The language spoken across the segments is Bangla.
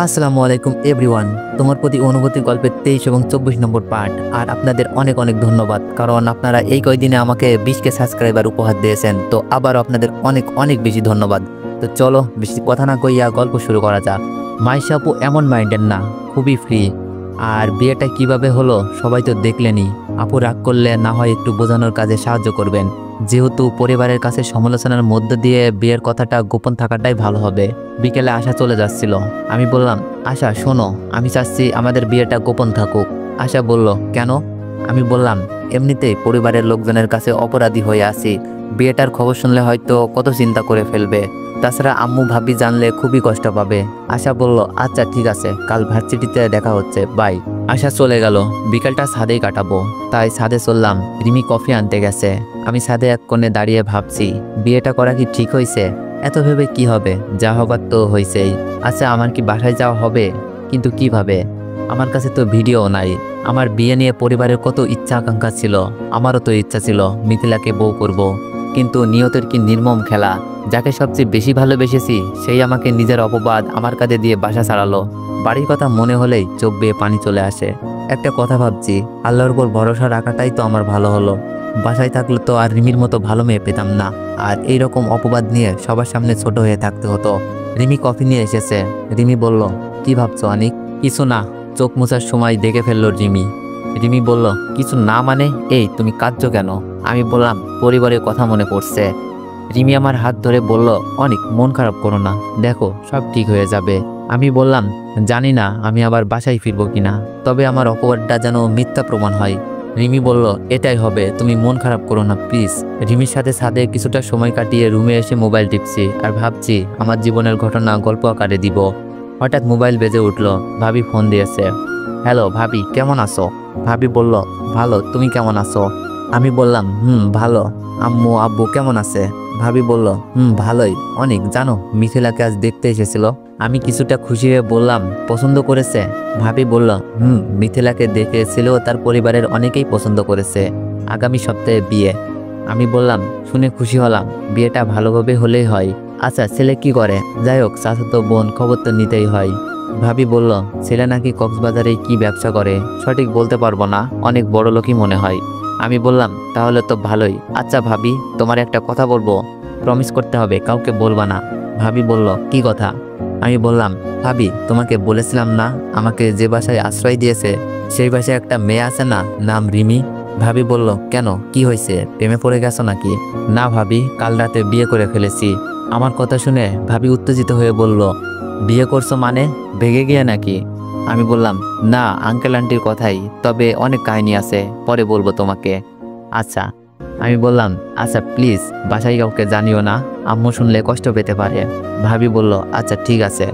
আসসালামু আলাইকুম এভরিওয়ান। তোমার প্রতি অনুভূতির গল্পের 23 এবং 24 নম্বর পার্ট। আর আপনাদের অনেক অনেক ধন্যবাদ, কারণ আপনারা এই কয়দিনে আমাকে 20কে সাবস্ক্রাইবার উপহার দিয়েছেন। তো আবারও আপনাদের অনেক অনেক বেশি ধন্যবাদ। তো চলো বেশি কথা না কইয়া গল্প শুরু করা যাক। মাইশা আপু এমন মাইন্ডের না, খুবই ফ্রি। আর বিয়েটা কিভাবে হলো সবাই তো দেখলেনি। আপু রাগ করলে না হয় একটু বোঝানোর কাজে সাহায্য করবেন, যেহেতু পরিবারের কাছে সমালোচনার মধ্য দিয়ে বিয়ের কথাটা গোপন থাকাটাই ভালো হবে। বিকেলে আশা চলে যাচ্ছিল। আমি বললাম, আশা শোনো, আমি চাচ্ছি আমাদের বিয়েটা গোপন থাকুক। আশা বলল, কেন? আমি বললাম, এমনিতেই পরিবারের লোকজনের কাছে অপরাধী হয়ে আছি। বিয়েটার খবর শুনলে হয়তো কত চিন্তা করে ফেলবে। তাছাড়া আম্মু ভাবি জানলে খুবই কষ্ট পাবে। আশা বলল, আচ্ছা ঠিক আছে, কাল ভার্সিটিতে দেখা হচ্ছে, বাই। আশা চলে গেল। বিকালটা ছাদেই কাটাবো, তাই ছাদে চললাম। রিমি কফি আনতে গেছে। আমি ছাদে এক কোণে দাঁড়িয়ে ভাবছি, বিয়েটা করা কি ঠিক হয়েছে? এত ভেবে কি হবে, যা হবার তো হয়েছেই। আচ্ছা, আমার কি বাসায় যাওয়া হবে? কিন্তু কিভাবে? আমার কাছে তো ভিডিও নাই। আমার বিয়ে নিয়ে পরিবারের কত ইচ্ছা আকাঙ্ক্ষা ছিল। আমারও তো ইচ্ছা ছিল মিথিলাকে বউ করব, কিন্তু নিয়তের কি নির্মম খেলা। যাকে সবচেয়ে বেশি ভালোবেসেছি সেই আমাকে নিজের অপবাদ আমার কাঁধে দিয়ে বাসা ছাড়ালো। বাড়ির কথা মনে হলেই চোখ বেয়ে পানি চলে আসে। একটা কথা ভাবছি, আল্লাহর উপর ভরসা রাখাটাই তো আমার ভালো হলো। বাসায় থাকলে তো আর রিমির মতো ভালো মেয়ে পেতাম না, আর এইরকম অপবাদ নিয়ে সবার সামনে ছোট হয়ে থাকতে হতো। রিমি কফি নিয়ে এসেছে। রিমি বলল, কি ভাবছো আনিক? কিছু না। চোখ মোছার সময় দেখে ফেললো রিমি। রিমি বলল, কিছু না মানে? এই তুমি কাঁদছো কেন? আমি বললাম, পরিবারের কথা মনে পড়ছে। রিমি আমার হাত ধরে বলল, অনেক মন খারাপ করো না, দেখো সব ঠিক হয়ে যাবে। আমি বললাম, জানি না আমি আবার বাসায় ফিরবো কিনা, তবে আমার অপবাদটা যেন মিথ্যা প্রমাণ হয়। রিমি বলল, এটাই হবে, তুমি মন খারাপ করো না প্লিজ। রিমির সাথে ছাদে কিছুটা সময় কাটিয়ে রুমে এসে মোবাইল টিপছি আর ভাবছি আমার জীবনের ঘটনা গল্প আকারে দিব। হঠাৎ মোবাইল বেজে উঠল। ভাবি ফোন দিয়েছে। হ্যালো ভাবি, কেমন আছো? ভাবি বলল, ভালো, তুমি কেমন আছো? আমি বললাম, ভালো। আম্মু আব্বু কেমন আছে? ভাবি বলল, ভালোই। অনেক, জানো মিথিলাকে আজ দেখতে এসেছিল। আমি কিছুটা খুশি হয়ে বললাম, পছন্দ করেছে? ভাবি বলল, মিথিলাকে দেখেছিল, তার পরিবারের অনেকেই পছন্দ করেছে। আগামী সপ্তাহে বিয়ে। আমি বললাম, শুনে খুশি হলাম, বিয়েটা ভালোভাবে হলেই হয়। আচ্ছা, ছেলে কি করে? যাই হোক, চাচাতো বোন, খবর তো নিতেই হয়। ভাবি বলল, ছেলে নাকি কক্সবাজারে কি ব্যবসা করে, সঠিক বলতে পারবো না, অনেক বড় লোকই মনে হয়। আমি বললাম, তাহলে তো ভালোই। আচ্ছা ভাবি, তোমার একটা কথা বলবো, প্রমিস করতে হবে, কাউকে বলবা না। ভাবি বলল, কি কথা? আমি বললাম, ভাবি তোমাকে বলেছিলাম না, আমাকে যে বাসায় আশ্রয় দিয়েছে সেই বাসায় একটা মেয়ে আছে না, নাম রিমি। ভাবি বলল, কেন, কি হয়েছে, প্রেমে পড়ে গেছো নাকি? না ভাবি, কাল রাতে বিয়ে করে ফেলেছি। আমার কথা শুনে ভাবি উত্তেজিত হয়ে বলল, বিয়ে করছো মানে, ভেগে গিয়ে নাকি? আমি বললাম, না আঙ্কেল আন্টির কথাই, তবে অনেক কাহিনী আছে, পরে বলবো তোমাকে। আচ্ছা। আমি বললাম, আচ্ছা প্লিজ বাসায় কাউকে জানিও না, আম্মু শুনলে কষ্ট পেতে পারে। ভাবি বলল, আচ্ছা ঠিক আছে।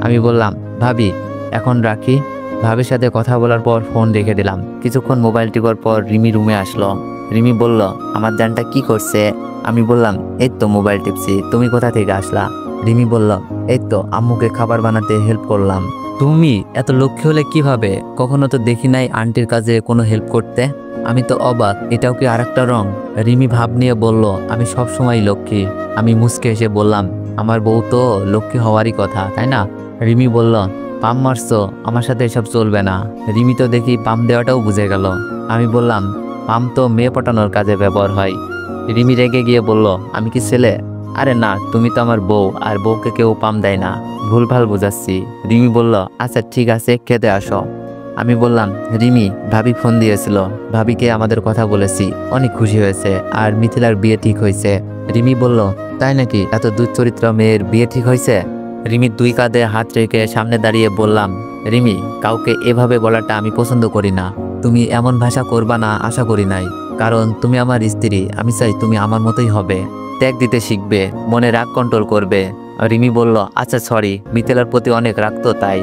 আমি বললাম, ভাবি এখন রাখি। ভাবির সাথে কথা বলার পর ফোন রেখে দিলাম। কিছুক্ষণ মোবাইল টিপার পর রিমি রুমে আসলো। রিমি বলল, আমার জানটা কি করছে? আমি বললাম, এই তো মোবাইল টিপছি, তুমি কোথা থেকে আসলা? রিমি বলল, এই তো আম্মুকে খাবার বানাতে হেল্প করলাম। তুমি এত লক্ষ্মী হলে কিভাবে? কখনো তো দেখি নাই আন্টির কাজে কোনো হেল্প করতে। আমি তো অবাক, এটাও কি আরেকটা রং? রিমি ভাব নিয়ে বলল, আমি সব সময় লক্ষ্মী। আমি মুচকে এসে বললাম, আমার বউ তো লক্ষ্মী হওয়ারই কথা, তাই না? রিমি বলল, পাম মারছো, আমার সাথে এসব চলবে না। রিমি তো দেখি পাম দেওয়াটাও বুঝে গেল। আমি বললাম, পাম তো মেয়ে পটানোর কাজে ব্যবহার হয়। রিমি রেগে গিয়ে বলল, আমি কি ছেলে? আরে না, তুমি তো আমার বউ, আর বউকে কেউ পাম দেয় না, ভুলভাল বোঝাচ্ছি। রিমি বলল, আচ্ছা ঠিক আছে, খেতে আসো। আমি বললাম, রিমি ভাবি ফোন দিয়েছিল, ভাবিকে আমাদের কথা বলেছি, অনেক খুশি হয়েছে, আর মিথিলার বিয়ে ঠিক হয়েছে। রিমি বলল, তাই নাকি? এত দুশ্চরিত্র মেয়ের বিয়ে ঠিক হয়েছে? রিমির দুই কাঁধে হাত রেখে সামনে দাঁড়িয়ে বললাম, রিমি কাউকে এভাবে বলাটা আমি পছন্দ করি না। তুমি এমন ভাষা করবা না আশা করি নাই, কারণ তুমি আমার স্ত্রী। আমি চাই তুমি আমার মতোই হবে, ত্যাগ দিতে শিখবে, মনে রাগ কন্ট্রোল করবে। রিমি বলল, আচ্ছা সরি, মিথিলার প্রতি অনেক রাগ তো তাই।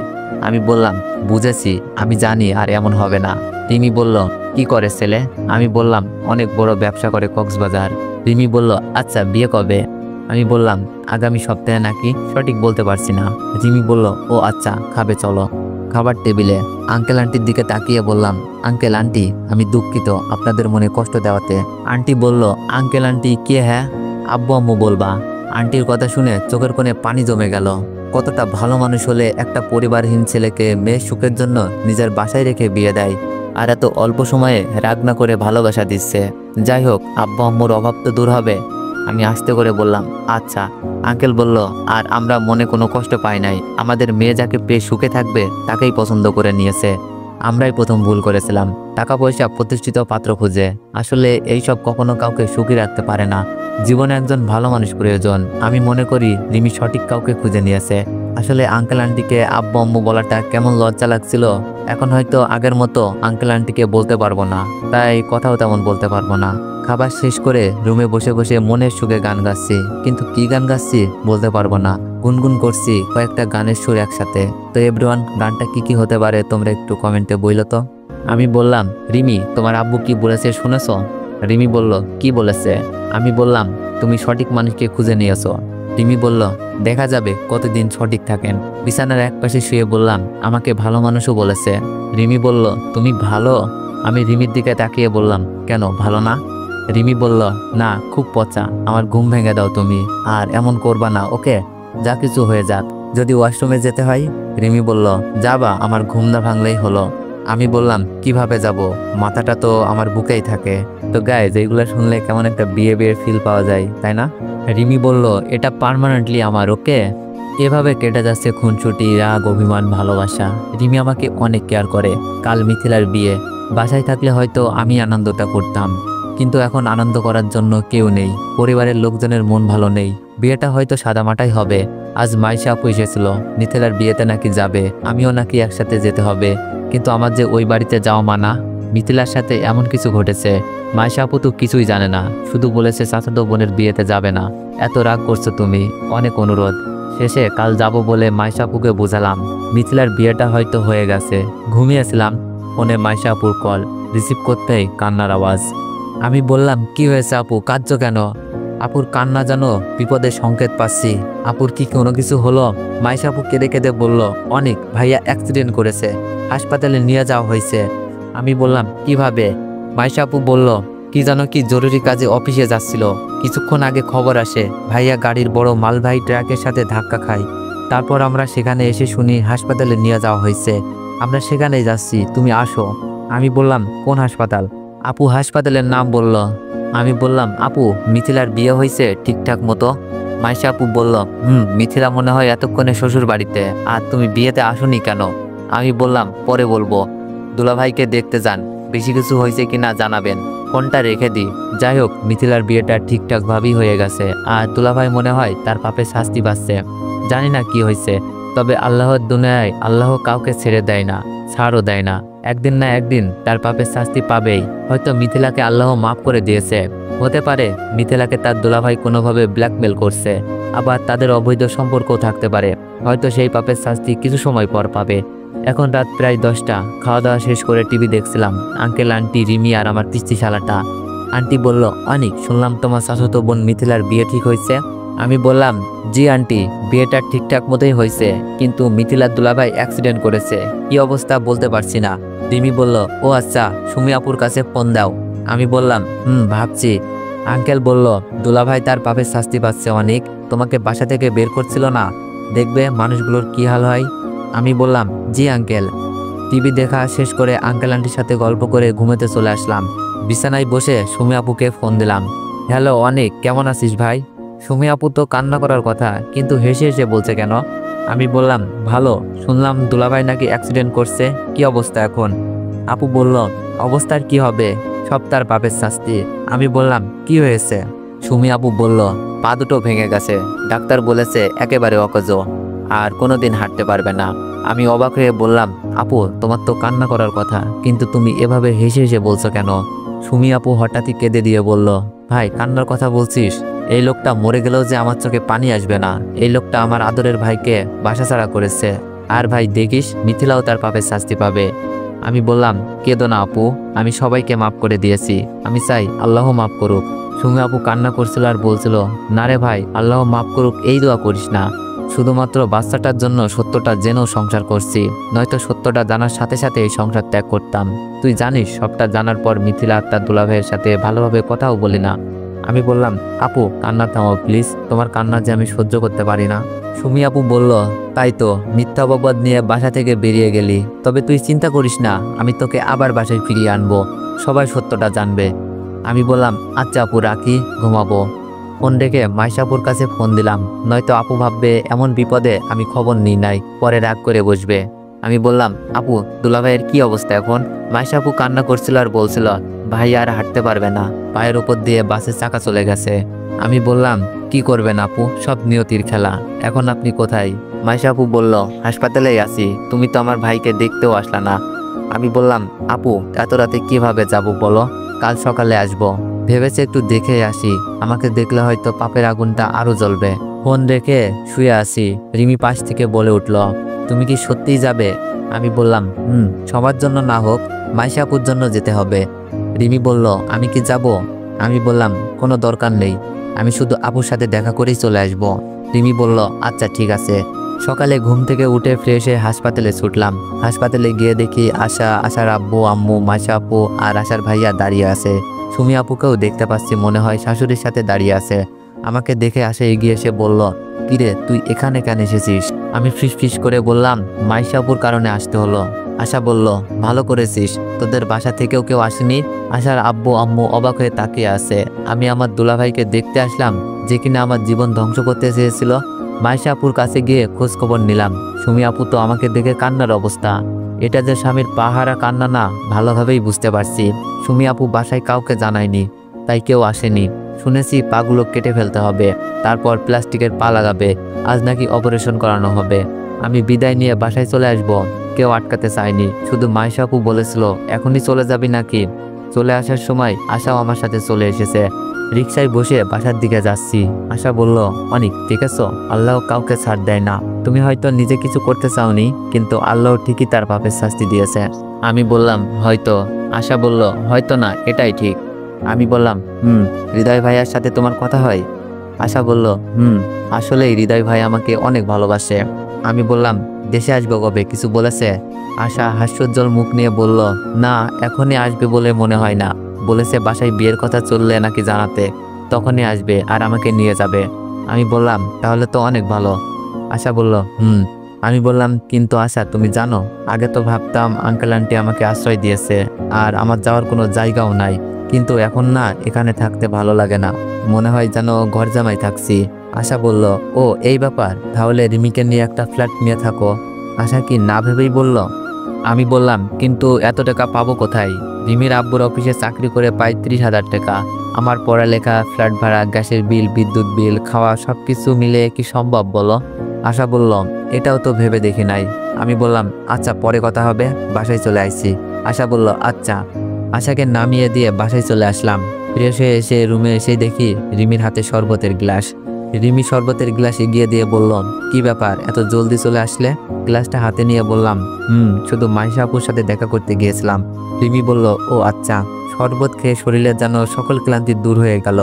আমি বললাম, বুঝেছি, আমি জানি আর এমন হবে না। রিমি বলল, কি করে ছেলে? আমি বললাম, অনেক বড় ব্যবসা করে কক্সবাজার। রিমি বলল, আচ্ছা বিয়ে কবে? আমি বললাম, আগামী সপ্তাহে নাকি, সঠিক বলতে পারছি না। রিমি বলল, ও আচ্ছা, খাবে চলো। খাবার টেবিলে আঙ্কেল আন্টির দিকে তাকিয়ে বললাম, আঙ্কেল আন্টি আমি দুঃখিত আপনাদের মনে কষ্ট দেওয়াতে। আন্টি বলল, আঙ্কেল আন্টি কে? হ্যাঁ আব্বু আম্মু বলবা। আন্টির কথা শুনে চোখের কোণে পানি জমে গেল। কতটা ভালো মানুষ হলে একটা পরিবারহীন ছেলেকে মেয়ের সুখের জন্য নিজের বাসায় রেখে বিয়ে দেয়, আর এত অল্প সময়ে রাগ না করে ভালোবাসা দিচ্ছে। যাই হোক, আব্বা আম্মুর অভাব তো দূর হবে। আমি আস্তে করে বললাম, আচ্ছা। আঙ্কেল বলল, আর আমরা মনে কোনো কষ্ট পাই নাই, আমাদের মেয়ে যাকে পেয়ে সুখে থাকবে তাকেই পছন্দ করে নিয়েছে। আমরাই প্রথম ভুল করেছিলাম, টাকা পয়সা প্রতিষ্ঠিত পাত্র খুঁজে। আসলে এইসব কখনো কাউকে সুখী রাখতে পারে না। জীবনে একজন ভালো মানুষ প্রয়োজন। আমি মনে করি রিমি সঠিক কাউকে খুঁজে নিয়েছে। আসলে আঙ্কেল আন্টিকে আব্বু আম্মু বলাটা কেমন লজ্জা লাগছিল। এখন হয়তো আগের মতো আঙ্কেল আন্টিকে বলতে পারবো না, তাই কথাও তেমন বলতে পারবো না। খাবার শেষ করে রুমে বসে বসে মনের সুখে গান গাচ্ছি, কিন্তু কি গান গাচ্ছি বলতে পারবো না। গুনগুন করছি কয়েকটা গানের সুর একসাথে। তো এভরিওয়ান, গানটা কি হতে পারে তোমরা একটু কমেন্টে বইলো তো। আমি বললাম, রিমি তোমার আব্বু কি বলেছে শুনেছো? রিমি বলল, কি বলেছে? আমি বললাম, তুমি সঠিক মানুষকে খুঁজে নিয়েছো। রিমি বলল, দেখা যাবে কতদিন সঠিক থাকেন। বিছানার একপাশে শুয়ে বললাম, আমাকে ভালো মানুষও বলেছে। রিমি বলল, তুমি ভালো? আমি রিমির দিকে তাকিয়ে বললাম, কেন, ভালো না? রিমি বলল, না, খুব পচা। আমার ঘুম ভেঙে দাও তুমি, আর এমন করবা না, ওকে? যা কিছু হয়ে যাক। যদি ওয়াশরুমে যেতে হয়? রিমি বলল, যাবা, আমার ঘুম না ভাঙলেই হলো। আমি বললাম, কিভাবে যাব? মাথাটা তো আমার বুকেই থাকে। তো গাইজ, এইগুলো শুনলে কেমন একটা বিয়ে বিয়ের ফিল পাওয়া যায়, তাই না? রিমি বলল, এটা পার্মানেন্টলি আমার, ওকে? এভাবে কেটে যাচ্ছে খুনসুটি, রাগ, অভিমান, ভালোবাসা। রিমি আমাকে অনেক কেয়ার করে। কাল মিথিলার বিয়ে, বাসায় থাকলে হয়তো আমি আনন্দটা করতাম, কিন্তু এখন আনন্দ করার জন্য কেউ নেই। পরিবারের লোকজনের মন ভালো নেই। বিয়েটা হয়তো সাদামাটাই হবে। আজ মাইশা আপু এসেছিল, মিথিলার বিয়েতে নাকি যাবে, আমিও নাকি একসাথে যেতে হবে। কিন্তু আমার যে ওই বাড়িতে যাওয়া মানা। মিথিলার সাথে এমন কিছু ঘটেছে, মাইশা আপু তো কিছুই জানে না, শুধু বলেছে চাচাতো বোনের বিয়েতে যাবে না। এত রাগ করছো তুমি, অনেক অনুরোধ। শেষে কাল যাব বলে মাইশা আপুকে বোঝালাম। মিথিলার বিয়েটা হয়তো হয়ে গেছে। ঘুমিয়েছিলাম, ফোনে মাইশা আপুর কল, রিসিভ করতেই কান্নার আওয়াজ। আমি বললাম, কি হয়েছে আপু, কাঁদছো কেন? আপুর কান্না যেন বিপদের সংকেত পাচ্ছি। আপুর কি কোনো কিছু হলো? মাইশা আপু কেঁদে কেঁদে বলল, অনেক, ভাইয়া অ্যাক্সিডেন্ট করেছে, হাসপাতালে নিয়ে যাওয়া হয়েছে। আমি বললাম, কিভাবে? মাইশা আপু বলল, কি জানো, কি জরুরি কাজে অফিসে যাচ্ছিল, কিছুক্ষণ আগে খবর আসে ভাইয়া গাড়ির বড় মালবাহী ট্রাকের সাথে ধাক্কা খায়। তারপর আমরা সেখানে এসে শুনি হাসপাতালে নিয়ে যাওয়া হয়েছে। আমরা সেখানেই যাচ্ছি, তুমি আসো। আমি বললাম, কোন হাসপাতাল? আপু হাসপাতালের নাম বলল। আমি বললাম, আপু মিথিলার বিয়ে হয়েছে ঠিকঠাক মতো? মাইশা আপু বলল, মিথিলা মনে হয় এতক্ষণে শ্বশুর বাড়িতে, আর তুমি বিয়েতে আসোনি কেন? আমি বললাম, পরে বলবো, দুলাভাইকে দেখতে যান, বেশি কিছু হয়েছে কিনা জানাবেন। ফোনটা রেখে দিই। যাই হোক, মিথিলার বিয়েটা ঠিকঠাকভাবেই হয়ে গেছে, আর দুলাভাই মনে হয় তার পাপে শাস্তি পাচ্ছে। জানি না কি হয়েছে, তবে আল্লাহর দুনিয়ায় আল্লাহ কাউকে ছেড়ে দেয় না, ছাড়ও দেয় না। একদিন না একদিন তার পাপের শাস্তি পাবেই। হয়তো মিথিলাকে আল্লাহ মাফ করে দিয়েছে। হতে পারে মিথিলাকে তার দুলাভাই কোনোভাবে ব্ল্যাকমেল করছে, আবার তাদের অবৈধ সম্পর্কও থাকতে পারে। হয়তো সেই পাপের শাস্তি কিছু সময় পর পাবে। এখন রাত প্রায় 10টা। খাওয়া দাওয়া শেষ করে টিভি দেখছিলাম। আঙ্কেল, আন্টি, রিমি আর আমার পিস্তি শালাটা। আন্টি বলল, অনিক, শুনলাম তোমার শাশুতো বোন মিথিলার বিয়ে ঠিক হয়েছে। আমি বললাম, জি আন্টি, বিয়েটা ঠিকঠাক মতোই হয়েছে, কিন্তু মিথিলার দুলাভাই অ্যাক্সিডেন্ট করেছে। কি অবস্থা বলতে পারছি না। রিমি বলল, ও আচ্ছা, সুমি আপুর কাছে ফোন দাও। আমি বললাম, ভাবছি। আঙ্কেল বলল, দুলাভাই তার পাপের শাস্তি পাচ্ছে অনেক, তোমাকে বাসা থেকে বের করছিল না, দেখবে মানুষগুলোর কি হাল হয়। আমি বললাম, জি আঙ্কেল। টিভি দেখা শেষ করে আঙ্কেল আন্টির সাথে গল্প করে ঘুমোতে চলে আসলাম। বিছানায় বসে সুমি আপুকে ফোন দিলাম। হ্যালো অনেক, কেমন আছিস ভাই? সুমি আপু তো কান্না করার কথা, কিন্তু হেসে হেসে বলছে কেন? আমি বললাম, ভালো, শুনলাম দুলাভাই নাকি অ্যাক্সিডেন্ট করছে, কি অবস্থা এখন? আপু বলল, অবস্থার কি হবে, সব তার পাপের শাস্তি। আমি বললাম, কি হয়েছে? সুমি আপু বলল, পা দুটো ভেঙে গেছে, ডাক্তার বলেছে একেবারে অকেজো, আর কোনোদিন হাঁটতে পারবে না। আমি অবাক হয়ে বললাম, আপু তোমার তো কান্না করার কথা, কিন্তু তুমি এভাবে হেসে হেসে বলছো কেন? সুমি আপু হঠাৎই কেঁদে দিয়ে বলল, ভাই কান্নার কথা বলছিস? এই লোকটা মরে গেলেও যে আমার চোখে পানি আসবে না। এই লোকটা আমার আদরের ভাইকে বাসাছাড়া করেছে, আর ভাই দেখিস মিথিলাও তার পাপের শাস্তি পাবে। আমি বললাম, কেঁদো না আপু, আমি সবাইকে মাফ করে দিয়েছি, আমি চাই আল্লাহ মাফ করুক। সুমি আপু কান্না করছিল আর বলছিল, না রে ভাই, আল্লাহ মাফ করুক এই দোয়া করিস না, শুধুমাত্র বাচ্চাটার জন্য সত্যটা জেনেও সংসার করছি, নয়তো সত্যটা জানার সাথে সাথে এই সংসার ত্যাগ করতাম। তুই জানিস সবটা জানার পর মিথিলা তার দুলাভাইয়ের সাথে ভালোভাবে কথাও বলি না। আমি বললাম, আপু কান্না থামাও প্লিজ, তোমার কান্না যে আমি সহ্য করতে পারি না। সুমি আপু বলল, তাই তো মিথ্যা অপবাদ নিয়ে বাসা থেকে বেরিয়ে গেলি, তবে তুই চিন্তা করিস না, আমি তোকে আবার বাসায় ফিরিয়ে আনবো, সবাই সত্যটা জানবে। আমি বললাম, আচ্ছা আপু রাখি, ঘুমাবো। ফোন রেখে মাইশাপুর কাছে ফোন দিলাম, নয়তো আপু ভাববে এমন বিপদে আমি খবর নিই নাই, পরে রাগ করে বসবে। আমি বললাম, আপু দুলাভাইয়ের কি অবস্থা এখন? মাইশাপু কান্না করছিল আর বলছিল ভাই আর হাঁটতে পারবে না, পায়ের উপর দিয়ে বাসের চাকা চলে গেছে। আমি বললাম, কি করবেন আপু, সব নিয়তির খেলা, এখন আপনি কোথায়? মাইশাপু বলল, হাসপাতালেই আছি, তুমি তো আমার ভাইকে দেখতেও আসলা না। আমি বললাম, আপু এত রাতে কিভাবে যাব বলো, কাল সকালে আসবো, ভেবেছে একটু দেখে আসি, আমাকে দেখলে হয়তো পাপের আগুনটা আরো জ্বলবে। ফোন রেখে শুয়ে আছি, রিমি পাশ থেকে বলে উঠল, তুমি কি সত্যিই যাবে? আমি বললাম, সবার জন্য না হোক, মাইশাপুর জন্য যেতে হবে। রিমি বলল, আমি কি যাব? আমি বললাম, কোনো দরকার নেই, আমি শুধু আপুর সাথে দেখা করেই চলে আসব। রিমি বলল, আচ্ছা ঠিক আছে। সকালে ঘুম থেকে উঠে ফ্রেশ হয়ে হাসপাতালে ছুটলাম। হাসপাতালে গিয়ে দেখি আশার আব্বু আম্মু মাইশা আপু আর আশার ভাইয়া দাঁড়িয়ে আছে। সুমি আপুকেও দেখতে পাচ্ছি, মনে হয় শাশুড়ির সাথে দাঁড়িয়ে আছে। আমাকে দেখে আশা এগিয়ে এসে বলল, কিরে তুই এখানে কেন এসেছিস? আমি ফিস করে বললাম, মাইশা আপুর কারণে আসতে হলো। আশা বলল, ভালো করেছিস, তোদের বাসা থেকেও কেউ আসেনি? আশার আব্বু আম্মু অবাক হয়ে তাকিয়ে আছে। আমি আমার দুলাভাইকে দেখতে আসলাম, যে কিনা আমার জীবন ধ্বংস করতে চেয়েছিল। মাইশা আপুর কাছে গিয়ে খোঁজ খবর নিলাম। সুমি আপু তো আমাকে দেখে কান্নার অবস্থা। এটা যে স্বামীর পাহারা কান্না না, ভালোভাবেই বুঝতে পারছি। সুমি আপু বাসায় কাউকে জানায়নি, তাই কেউ আসেনি। শুনেছি পাগুলো কেটে ফেলতে হবে, তারপর প্লাস্টিকের পা লাগাবে, আজ নাকি অপারেশন করানো হবে। আমি বিদায় নিয়ে বাসায় চলে আসব, কেউ আটকাতে চায়নি, শুধু মাইশা আপু বলেছিল, এখনই চলে যাবি নাকি? চলে আসার সময় আশাও আমার সাথে চলে এসেছে। রিকশায় বসে বাসার দিকে যাচ্ছি। আশা বলল, অনেক ঠিক আছে, আল্লাহ কাউকে ছাড় দেয় না, তুমি হয়তো নিজে কিছু করতে চাওনি, কিন্তু আল্লাহ ঠিকই তার পাপের শাস্তি দিয়েছে। আমি বললাম, হয়তো। আশা বলল, হয়তো না, এটাই ঠিক। আমি বললাম, হৃদয় ভাইয়ার সাথে তোমার কথা হয়? আশা বলল, আসলেই হৃদয় ভাই আমাকে অনেক ভালোবাসে। আমি বললাম, দেশে আসবে কবে, কিছু বলেছে? আশা হাস্যোজ্জ্বল মুখ নিয়ে বলল, না এখনই আসবে বলে মনে হয় না, বলেছে বাসায় বিয়ের কথা চললে নাকি জানাতে, তখনই আসবে আর আমাকে নিয়ে যাবে। আমি বললাম, তাহলে তো অনেক ভালো। আশা বলল, আমি বললাম, কিন্তু আশা তুমি জানো, আগে তো ভাবতাম আঙ্কেল আন্টি আমাকে আশ্রয় দিয়েছে আর আমার যাওয়ার কোনো জায়গাও নাই, কিন্তু এখন না, এখানে থাকতে ভালো লাগে না, মনে হয় যেন ঘর জামাই থাকছি। আশা বলল, ও এই ব্যাপার, তাহলে রিমিকে নিয়ে একটা ফ্ল্যাট নিয়ে থাকো। আশা কি না ভেবেই বলল। আমি বললাম, কিন্তু এত টাকা পাবো কোথায়? রিমির আব্বুর অফিসে চাকরি করে পাই 30,000 টাকা, আমার পড়ালেখা, ফ্ল্যাট ভাড়া, গ্যাসের বিল, বিদ্যুৎ বিল, খাওয়া সবকিছু মিলে কি সম্ভব বলো? আশা বলল, এটাও তো ভেবে দেখি নাই। আমি বললাম, আচ্ছা পরে কথা হবে, বাসায় চলে আসছি। আশা বলল, আচ্ছা। আশাকে নামিয়ে দিয়ে বাসায় চলে আসলাম। ফ্রেশ হয়ে এসে রুমে এসে দেখি রিমির হাতে শরবতের গ্লাস। রিমি শরবতের গ্লাস এগিয়ে দিয়ে বলল, কি ব্যাপার, এত জলদি চলে আসলে? গ্লাসটা হাতে নিয়ে বললাম, শুধু মাইশা আপুর সাথে দেখা করতে গিয়েছিলাম। রিমি বলল, ও আচ্ছা। শরবত খেয়ে শরীরে যেন সকল ক্লান্তি দূর হয়ে গেল।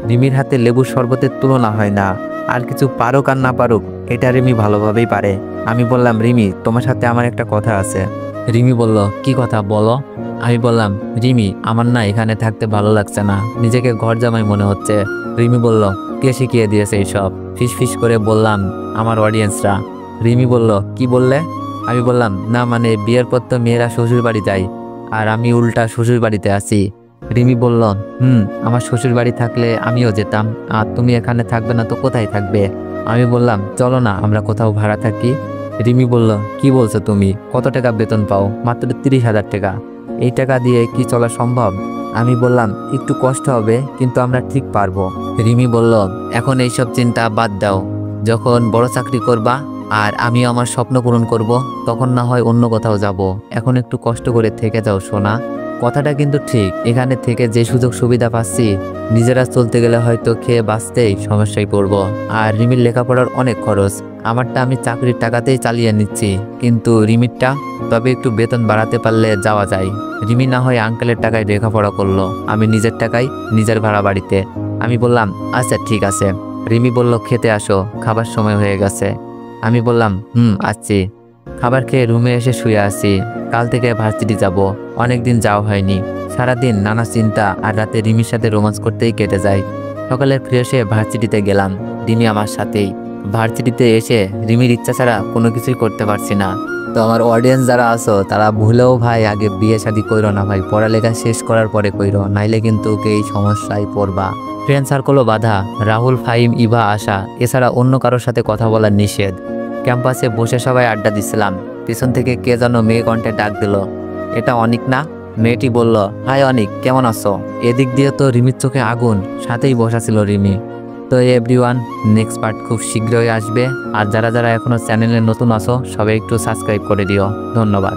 রিমির হাতে লেবুর শরবতের তুলনা হয় না, আর কিছু পারুক আর না পারুক, এটা রিমি ভালোভাবেই পারে। আমি বললাম, রিমি তোমার সাথে আমার একটা কথা আছে। রিমি বলল, কি কথা বলো? আমি বললাম, রিমি আমার না এখানে থাকতে ভালো লাগছে না, নিজেকে ঘর জামাই মনে হচ্ছে। রিমি বলল, কে শিখিয়ে দিয়েছে এইসব? ফিস করে বললাম, আমার অডিয়েন্সরা। রিমি বলল, কি বললে? আমি বললাম, না মানে বিয়ের পর তো মেয়েরা শ্বশুর বাড়ি যায়, আর আমি উল্টা শ্বশুর বাড়িতে আছি। রিমি বলল, আমার শ্বশুর বাড়ি থাকলে আমিও যেতাম, আর তুমি এখানে থাকবে না তো কোথায় থাকবে? আমি বললাম, চলো না আমরা কোথাও ভাড়া থাকি। রিমি বলল, কি বলছো তুমি? কত টাকা বেতন পাও? মাত্র 30,000 টাকা। এই টাকা দিয়ে কি চলা সম্ভব? আমি বললাম, একটু কষ্ট হবে, কিন্তু আমরা ঠিক পারবো। রিমি বলল, এখন এইসব চিন্তা বাদ দাও, যখন বড় চাকরি করবা আর আমি আমার স্বপ্ন পূরণ করব, তখন না হয় অন্য কোথাও যাব, এখন একটু কষ্ট করে থেকে যাও সোনা। কথাটা কিন্তু ঠিক, এখানে থেকে যে সুযোগ সুবিধা পাচ্ছি, নিজেরা চলতে গেলে হয়তো খেয়ে বাঁচতেই সমস্যায় পড়বো। আর রিমির লেখাপড়ার অনেক খরচ, আমারটা আমি চাকরির টাকাতেই চালিয়ে নিচ্ছি, কিন্তু রিমিরটা, তবে একটু বেতন বাড়াতে পারলে যাওয়া যায়। রিমি না হয় আঙ্কেলের টাকায় লেখাপড়া করলো, আমি নিজের টাকায় নিজের ভাড়া বাড়িতে। আমি বললাম, আচ্ছা ঠিক আছে। রিমি বলল, খেতে আসো, খাবার সময় হয়ে গেছে। আমি বললাম, আসছি। খাবার খেয়ে রুমে এসে শুয়ে আছি। কাল থেকে ভার্সিটি যাব, অনেকদিন যাওয়া হয়নি। সারাদিন নানা চিন্তা আর রাতে রিমির সাথে রোমান্স করতেই কেটে যায়। সকালে ফ্রেশ হয়ে ভার্সিটিতে গেলাম, রিমি আমার সাথেই। ভার্সিটিতে এসে রিমির ইচ্ছা ছাড়া কোনো কিছুই করতে পারছি না। তো আমার অডিয়েন্স যারা আছো তারা ভুলেও ভাই আগে বিয়ে শাদী কইরো না ভাই, পড়ালেখা শেষ করার পরে কইরো, নাইলে কিন্তু এই সমস্যায় পড়বা। ফ্রেন্ড সার্কেলও বাধা, রাহুল, ফাহিম, ইভা, আশা, এছাড়া অন্য কারোর সাথে কথা বলা নিষেধ। ক্যাম্পাসে বসে সবাই আড্ডা দিছিলাম, পিছন থেকে কে যেন মেয়ে কণ্ঠে ডাক দিল, এটা অনিক না? মেয়েটি বলল, হাই অনিক, কেমন আছো? এদিক দিয়ে তো রিমির চোখে আগুন, সাথেই বসা ছিল রিমি। তো এভরিওয়ান, নেক্সট পার্ট খুব শীঘ্রই আসবে। আর যারা যারা এখনো চ্যানেলে নতুন আছো সবাই একটু সাবস্ক্রাইব করে দিও। ধন্যবাদ।